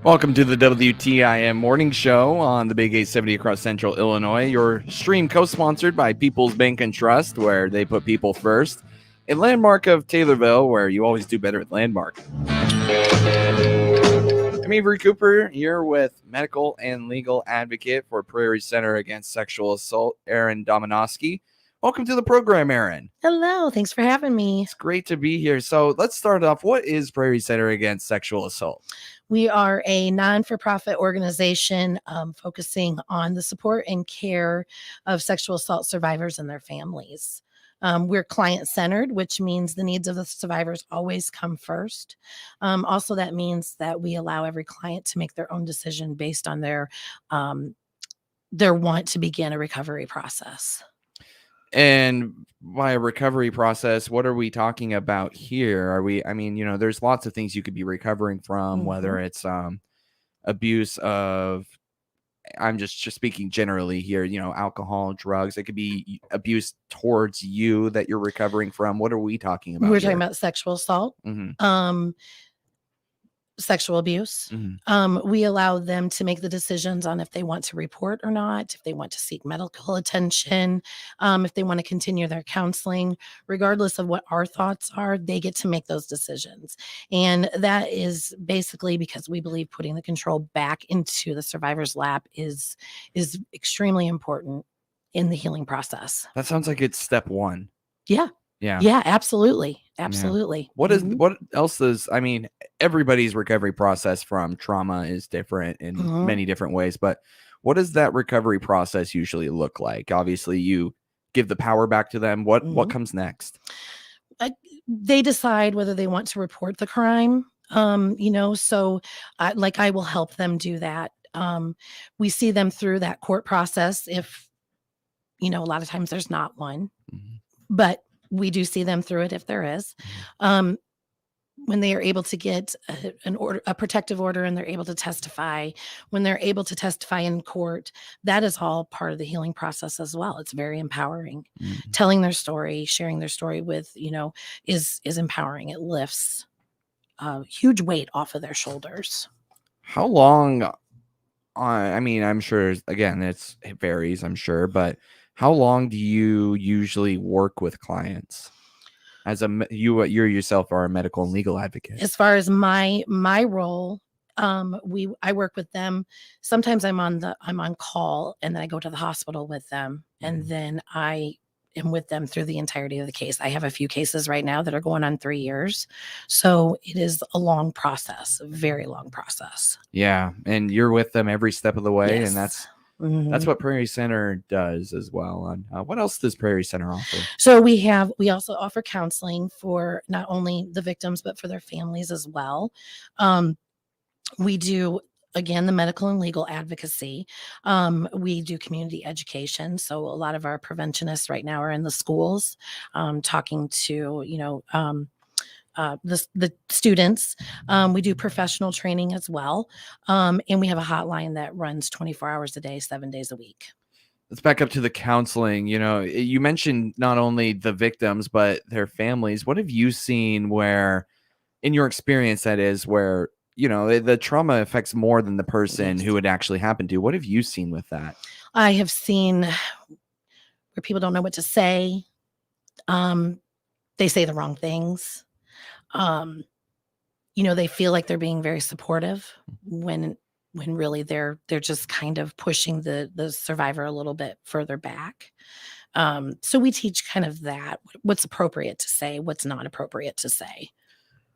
Welcome to the WTIM morning show on the Big 870 across central Illinois. Your stream co-sponsored by People's Bank and Trust, where they put people first. And Landmark of Taylorville, where you always do better at Landmark. I'm Avery Cooper, here with medical and legal advocate for Prairie Center Against Sexual Assault, Erin Dominowski. Welcome to the program, Erin. Hello, thanks for having me. It's great to be here. So let's start off. What is Prairie Center Against Sexual Assault? We are a non-for-profit organization focusing on the support and care of sexual assault survivors and their families. We're client-centered, which means the needs of the survivors always come first. Also, that means that we allow every client to make their own decision based on their want to begin a recovery process. And by a recovery process, what are we talking about here? There's lots of things you could be recovering from, whether it's abuse of, I'm just speaking generally here, alcohol, drugs. It could be abuse towards you that you're recovering from. What are we talking about? We're talking about sexual assault. Sexual abuse. We allow them to make the decisions on if they want to report or not, if they want to seek medical attention, if they want to continue their counseling. Regardless of what our thoughts are, they get to make those decisions. And that is basically because we believe putting the control back into the survivor's lap is extremely important in the healing process. That sounds like it's step one. Yeah, absolutely. Yeah. What else does, everybody's recovery process from trauma is different in many different ways, but what does that recovery process usually look like? Obviously you give the power back to them. What comes next? They decide whether they want to report the crime. So I will help them do that. We see them through that court process. If, a lot of times there's not one, but we do see them through it if there is. When they are able to get a protective order and they're able to testify, when they're able to testify in court, that is all part of the healing process as well. It's very empowering. Telling their story, sharing their story with, is empowering. It lifts a huge weight off of their shoulders. How long, I'm sure, again, it varies, I'm sure, but how long do you usually work with clients? As you yourself are a medical and legal advocate. As far as my role, I work with them. Sometimes I'm on call and then I go to the hospital with them, and then I am with them through the entirety of the case. I have a few cases right now that are going on 3 years, so it is a long process, a very long process. Yeah, and you're with them every step of the way, yes. And that's what Prairie Center does as well. And what else does Prairie Center offer? So we also offer counseling for not only the victims, but for their families as well. We do, again, the medical and legal advocacy. We do community education. So a lot of our preventionists right now are in the schools, talking to, the students. We do professional training as well. And we have a hotline that runs 24 hours a day, 7 days a week. Let's back up to the counseling. You mentioned not only the victims, but their families. What have you seen where, in your experience, that is, where, the trauma affects more than the person who it actually happened to? What have you seen with that? I have seen where people don't know what to say. They say the wrong things. They feel like they're being very supportive when really they're just kind of pushing the survivor a little bit further back. So we teach kind of that, what's appropriate to say, what's not appropriate to say.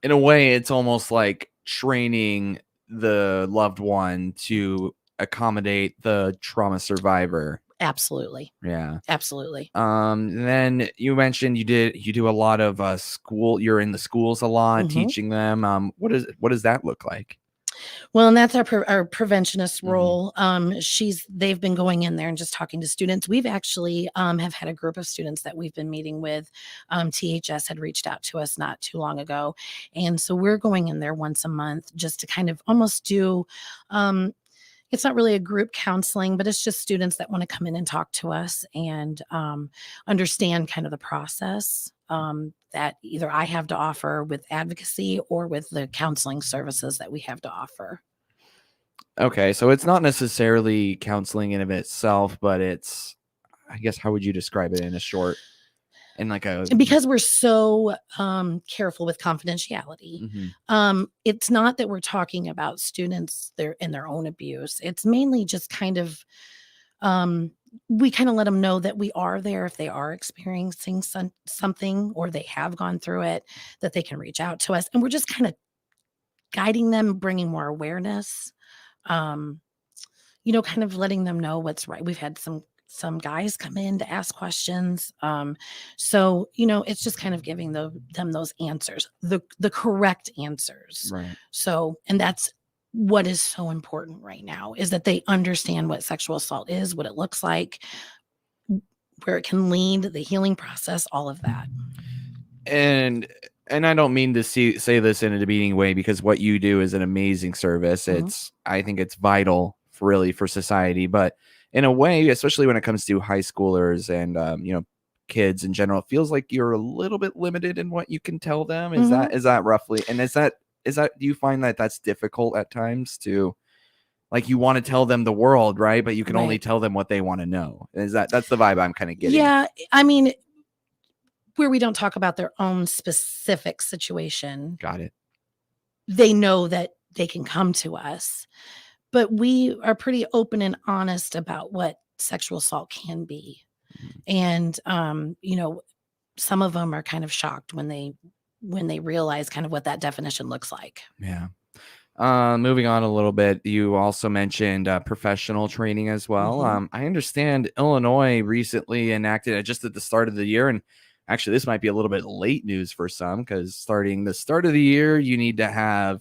In a way, it's almost like training the loved one to accommodate the trauma survivor. Absolutely. Yeah. Absolutely. Then you mentioned you do a lot of school. You're in the schools a lot, teaching them. What does that look like? Well, and that's our preventionist role. They've been going in there and just talking to students. We've actually have had a group of students that we've been meeting with. THS had reached out to us not too long ago. And so we're going in there once a month just to kind of almost do, it's not really a group counseling, but it's just students that want to come in and talk to us and understand kind of the process that either I have to offer with advocacy or with the counseling services that we have to offer. Okay, so it's not necessarily counseling in of itself, but it's, I guess, how would you describe it in a short, in like a, Because we're so careful with confidentiality. It's not that we're talking about students in their own abuse. It's mainly just kind of we kind of let them know that we are there if they are experiencing something or they have gone through it, that they can reach out to us, and we're just kind of guiding them, bringing more awareness. Um, kind of letting them know what's right. We've had some guys come in to ask questions. So, it's just kind of giving them those answers, the correct answers. right. So, and that's what is so important right now, is that they understand what sexual assault is, what it looks like, where it can lead, the healing process, all of that. And I don't mean to say this in a demeaning way, because what you do is an amazing service. I think it's vital for society, but in a way, especially when it comes to high schoolers and kids in general, it feels like you're a little bit limited in what you can tell them. Is that roughly? And is that do you find that that's difficult at times to, like, you want to tell them the world, right? But you can only tell them what they want to know. That's the vibe I'm kind of getting? Yeah, I mean, where we don't talk about their own specific situation. Got it. They know that they can come to us, but we are pretty open and honest about what sexual assault can be. And, some of them are kind of shocked when they realize kind of what that definition looks like. Yeah. Moving on a little bit, you also mentioned professional training as well. I understand Illinois recently enacted it just at the start of the year, and actually this might be a little bit late news for some, because starting the start of the year, you need to have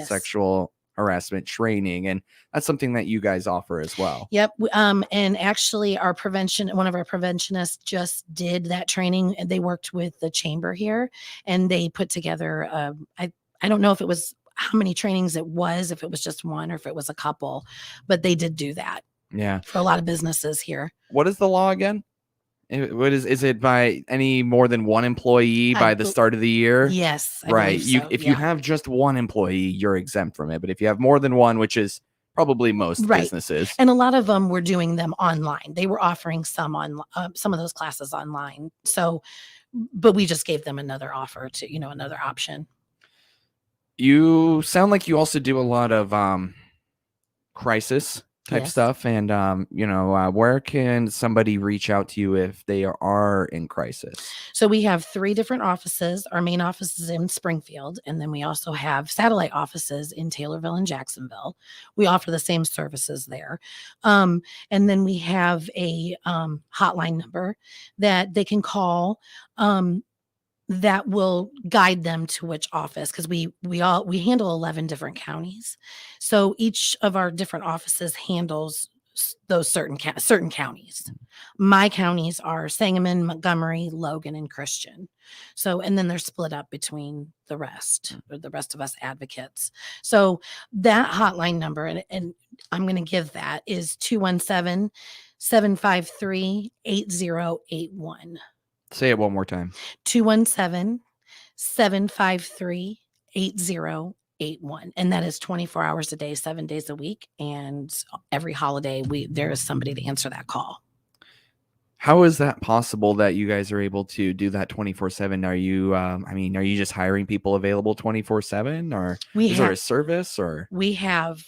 sexual harassment training, and that's something that you guys offer as well. Yep. And actually one of our preventionists just did that training, and they worked with the chamber here, and they put together, I don't know if it was how many trainings it was, if it was just one or if it was a couple, but they did do that. Yeah. For a lot of businesses here. What is the law again? What is it by any more than one employee by the start of the year? Yes. Right. If you have just one employee, you're exempt from it. But if you have more than one, which is probably most businesses. And a lot of them were doing them online. They were offering some of those classes online. So, but we just gave them another offer to, another option. You sound like you also do a lot of crisis type stuff, and where can somebody reach out to you if they are in crisis? So we have 3 different offices. Our main office is in Springfield, and then we also have satellite offices in Taylorville and Jacksonville. We offer the same services there. And then we have a hotline number that they can call, that will guide them to which office, because we handle 11 different counties. So each of our different offices handles those certain counties. My counties are Sangamon, Montgomery, Logan, and Christian. So, and then they're split up between the rest of us advocates. So that hotline number, and I'm going to give that, is 217-753-8081. Say it one more time. 217-753-8081. And that is 24 hours a day, 7 days a week. And every holiday, there is somebody to answer that call. How is that possible that you guys are able to do that 24/7? Are you, are you just hiring people available 24/7, or is there a service? Or we have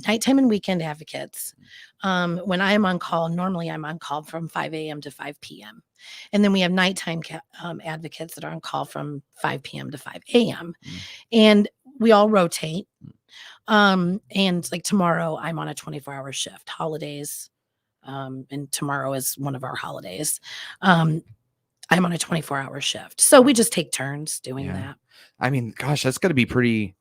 nighttime and weekend advocates. When I am on call, normally I'm on call from 5 a.m. to 5 p.m. And then we have nighttime advocates that are on call from 5 p.m. to 5 a.m. And we all rotate. And like tomorrow, I'm on a 24-hour shift, holidays. And tomorrow is one of our holidays. I'm on a 24-hour shift. So we just take turns doing that. I mean, gosh, that's got to be pretty,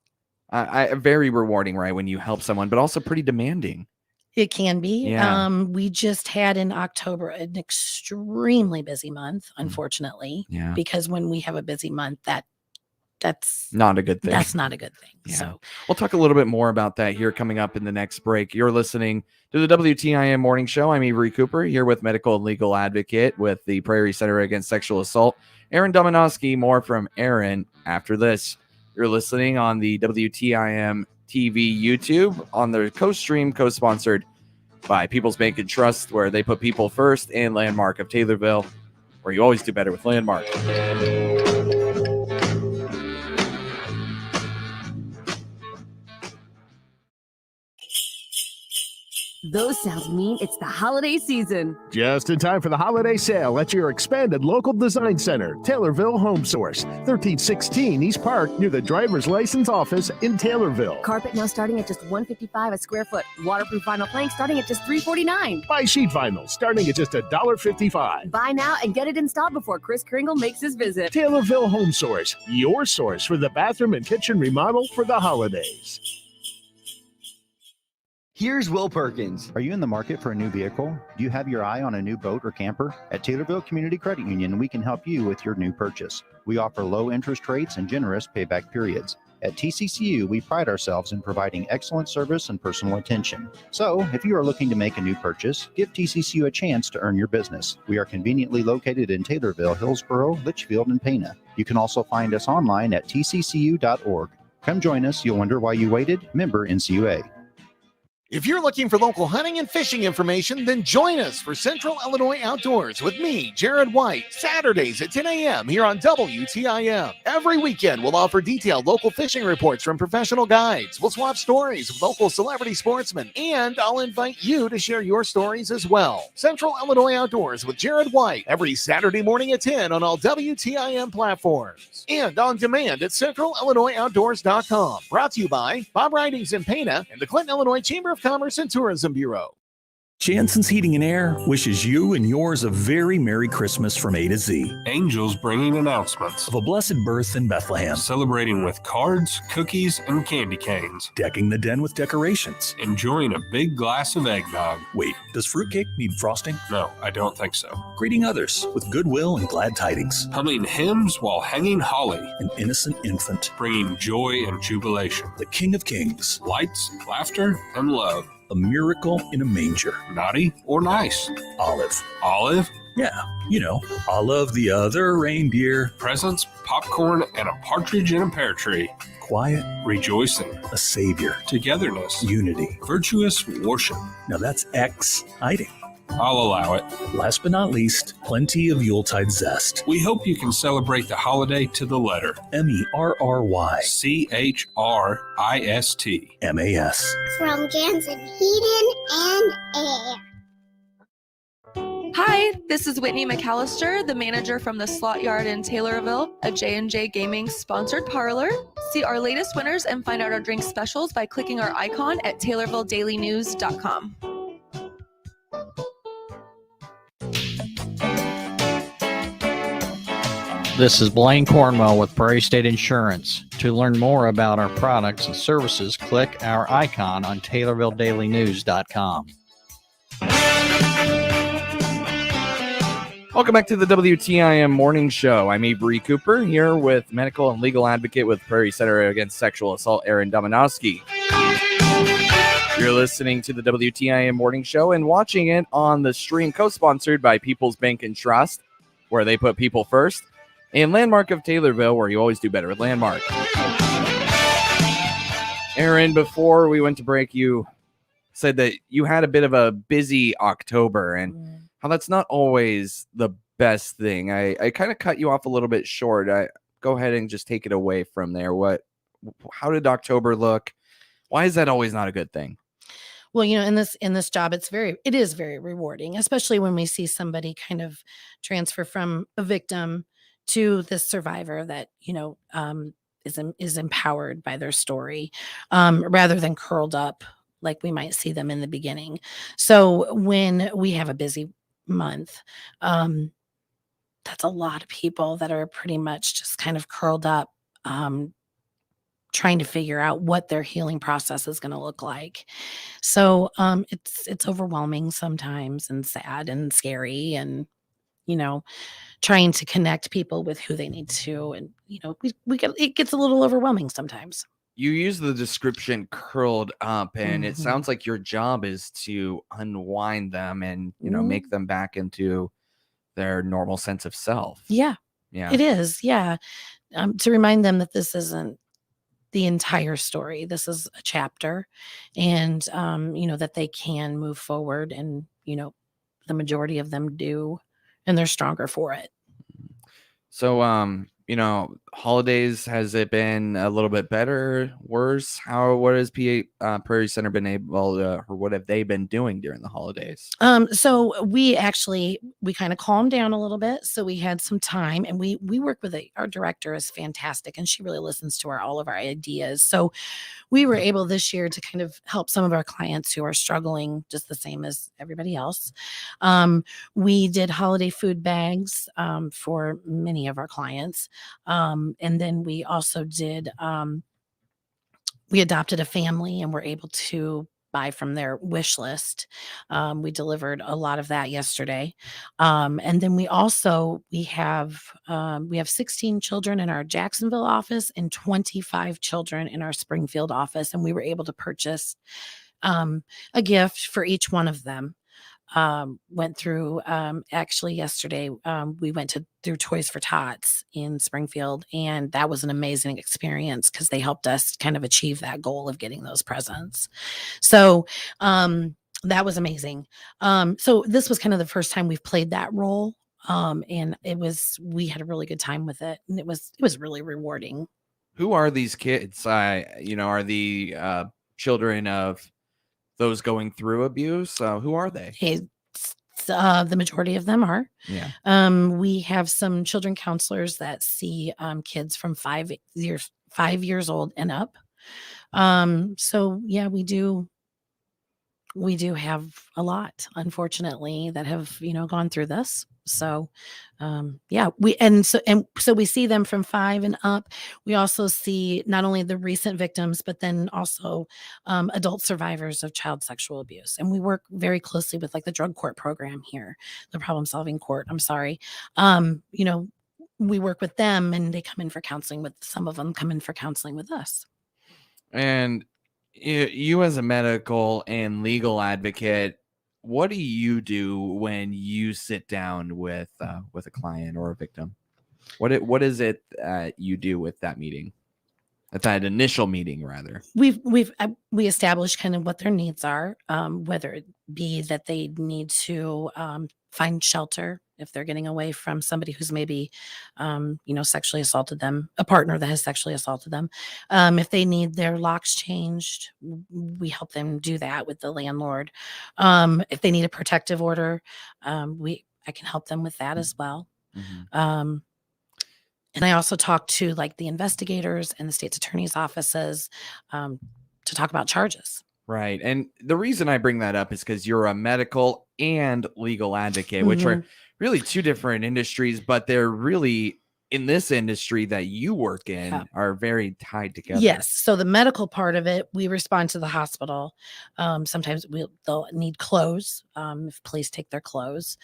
very rewarding, right? When you help someone, but also pretty demanding. It can be. Yeah. We just had in October an extremely busy month, unfortunately. Yeah. Because when we have a busy month, that's not a good thing. That's not a good thing. Yeah. So we'll talk a little bit more about that here coming up in the next break. You're listening to the WTIM Morning Show. I'm Avery Cooper, here with medical and legal advocate with the Prairie Center Against Sexual Assault, Aaron Dominowski. More from Aaron after this. You're listening on the WTIM TV, YouTube on their co-stream, co-sponsored by People's Bank and Trust, where they put people first, and Landmark of Taylorville, where you always do better with Landmark. Those sounds mean it's the holiday season. Just in time for the holiday sale at your expanded local design center, Taylorville Home Source, 1316 East Park, near the driver's license office in Taylorville. Carpet now starting at just $155 a square foot. Waterproof vinyl plank starting at just $349. Buy sheet vinyl starting at just $1.55. Buy now and get it installed before Chris Kringle makes his visit. Taylorville Home Source, your source for the bathroom and kitchen remodel for the holidays. Here's Will Perkins. Are you in the market for a new vehicle? Do you have your eye on a new boat or camper? At Taylorville Community Credit Union, we can help you with your new purchase. We offer low interest rates and generous payback periods. At TCCU, we pride ourselves in providing excellent service and personal attention. So, if you are looking to make a new purchase, give TCCU a chance to earn your business. We are conveniently located in Taylorville, Hillsboro, Litchfield, and Pana. You can also find us online at tccu.org. Come join us. You'll wonder why you waited. Member NCUA. If you're looking for local hunting and fishing information, then join us for Central Illinois Outdoors with me, Jared White, Saturdays at 10 a.m. here on WTIM. Every weekend, we'll offer detailed local fishing reports from professional guides. We'll swap stories with local celebrity sportsmen, and I'll invite you to share your stories as well. Central Illinois Outdoors with Jared White, every Saturday morning at 10 on all WTIM platforms. And on demand at CentralIllinoisOutdoors.com. Brought to you by Bob Ridings in Pana and the Clinton, Illinois Chamber of Commerce and Tourism Bureau. Jansen's Heating and Air wishes you and yours a very Merry Christmas from A to Z. Angels bringing announcements of a blessed birth in Bethlehem. Celebrating with cards, cookies, and candy canes. Decking the den with decorations. Enjoying a big glass of eggnog. Wait, does fruitcake need frosting? No, I don't think so. Greeting others with goodwill and glad tidings. Humming hymns while hanging holly. An innocent infant. Bringing joy and jubilation. The King of Kings. Lights, laughter, and love. A miracle in a manger. Naughty or nice? Olive. Olive? Yeah, you know, Olive the other reindeer. Presents, popcorn, and a partridge in a pear tree. Quiet. Rejoicing. A savior. Togetherness. Unity. Virtuous worship. Now that's exciting. I'll allow it. Last but not least, plenty of Yuletide zest. We hope you can celebrate the holiday to the letter. MERRYCHRIST. From Jansen Heating and Air. Hi, this is Whitney McAllister, the manager from the Slot Yard in Taylorville, a J&J Gaming sponsored parlor. See our latest winners and find out our drink specials by clicking our icon at TaylorvilleDailyNews.com. This is Blaine Cornwell with Prairie State Insurance. To learn more about our products and services, click our icon on TaylorvilleDailyNews.com. Welcome back to the WTIM Morning Show. I'm Avery Cooper here with medical and legal advocate with Prairie Center Against Sexual Assault, Aaron Dominowski. You're listening to the WTIM Morning Show and watching it on the stream co-sponsored by People's Bank and Trust, where they put people first, and Landmark of Taylorville, where you always do better with Landmark. Aaron, before we went to break, you said that you had a bit of a busy October and how that's not always the best thing. I kind of cut you off a little bit short. Go ahead and just take it away from there. How did October look? Why is that always not a good thing? Well, you know, in this job, it is very rewarding, especially when we see somebody kind of transfer from a victim to this survivor that, you know, is empowered by their story, rather than curled up like we might see them in the beginning. So when we have a busy month, that's a lot of people that are pretty much just kind of curled up, trying to figure out what their healing process is going to look like. So it's overwhelming sometimes and sad and scary, and, you know, trying to connect people with who they need to. And, you know, it gets a little overwhelming sometimes. You use the description curled up, and it sounds like your job is to unwind them and, you know, make them back into their normal sense of self. Yeah, it is. Yeah. To remind them that this isn't the entire story. This is a chapter, and that they can move forward, and the majority of them do, and they're stronger for it. So, holidays, has it been a little bit better, worse? What has Prairie Center been able to, or what have they been doing during the holidays? So we kind of calmed down a little bit. So we had some time, and we work with our director is fantastic, and she really listens to all of our ideas. So we were able this year to kind of help some of our clients who are struggling just the same as everybody else. We did holiday food bags for many of our clients. And then we also did, we adopted a family and were able to buy from their wish list. We delivered a lot of that yesterday. And then we have 16 children in our Jacksonville office and 25 children in our Springfield office. And we were able to purchase a gift for each one of them. Went through actually yesterday, we went through Toys for Tots in Springfield, and that was an amazing experience because they helped us kind of achieve that goal of getting those presents. So that was amazing. So this was kind of the first time we've played that role, and we had a really good time with it, and it was really rewarding. Who are these kids? Are the children of those going through abuse? Who are they? The majority of them are. Yeah. We have some children counselors that see kids from 5 years old and up. So yeah, we do have a lot, unfortunately, that have gone through this. So yeah, so we see them from 5 and up. We also see not only the recent victims, but then also adult survivors of child sexual abuse. And we work very closely with the drug court program here, the problem solving court. I'm sorry. We work with them, and they come in for counseling. Some of them come in for counseling with us. And you as a medical and legal advocate, what do you do when you sit down with a client or a victim? What is it you do with that meeting? At that initial meeting, rather. We establish kind of what their needs are, whether it be that they need to find shelter if they're getting away from somebody who's maybe, sexually assaulted them, a partner that has sexually assaulted them. If they need their locks changed, we help them do that with the landlord. If they need a protective order, I can help them with that as well. Mm-hmm. And I also talk to the investigators and the state's attorney's offices to talk about charges. Right. And the reason I bring that up is because you're a medical and legal advocate, which are really two different industries, but they're really, in this industry that you work in, are very tied together. Yes. So the medical part of it, we respond to the hospital. Sometimes they'll need clothes if police take their clothes.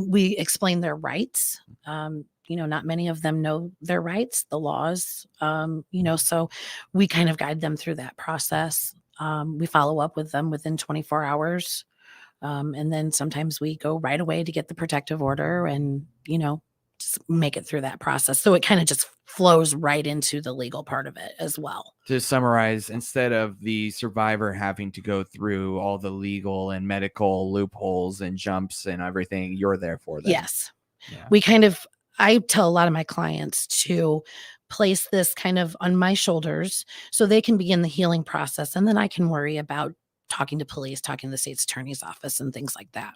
We explain their rights. Not many of them know their rights, the laws, so we kind of guide them through that process. We follow up with them within 24 hours. And then sometimes we go right away to get the protective order and, just make it through that process. So it kind of just flows right into the legal part of it as well. To summarize, instead of the survivor having to go through all the legal and medical loopholes and jumps and everything, you're there for them. Yes. Yeah. I tell a lot of my clients to place this kind of on my shoulders so they can begin the healing process. And then I can worry about talking to police, talking to the state's attorney's office and things like that.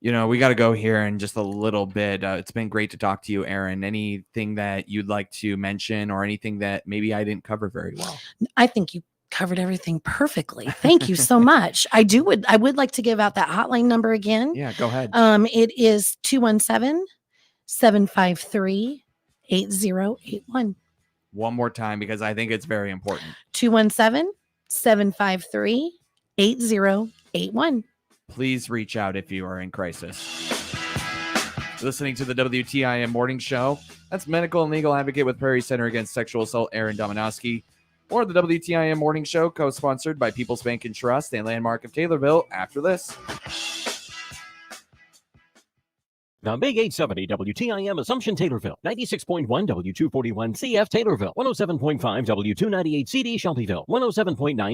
We got to go here in just a little bit. It's been great to talk to you, Erin. Anything that you'd like to mention or anything that maybe I didn't cover very well? I think you covered everything perfectly. Thank you so much. I would like to give out that hotline number again. Yeah, go ahead. It is 217-753-8081. One more time, because I think it's very important. 217-753-8081. Please reach out if you are in crisis. Listening to the WTIM Morning Show. That's medical and legal advocate with Prairie Center Against Sexual Assault, Erin Dominowski. Or the WTIM Morning Show, co-sponsored by People's Bank and Trust and Landmark of Taylorville. After this. The Big 870 WTIM Assumption Taylorville, 96.1 W241 CF Taylorville, 107.5 W298 CD Shelbyville, 107.9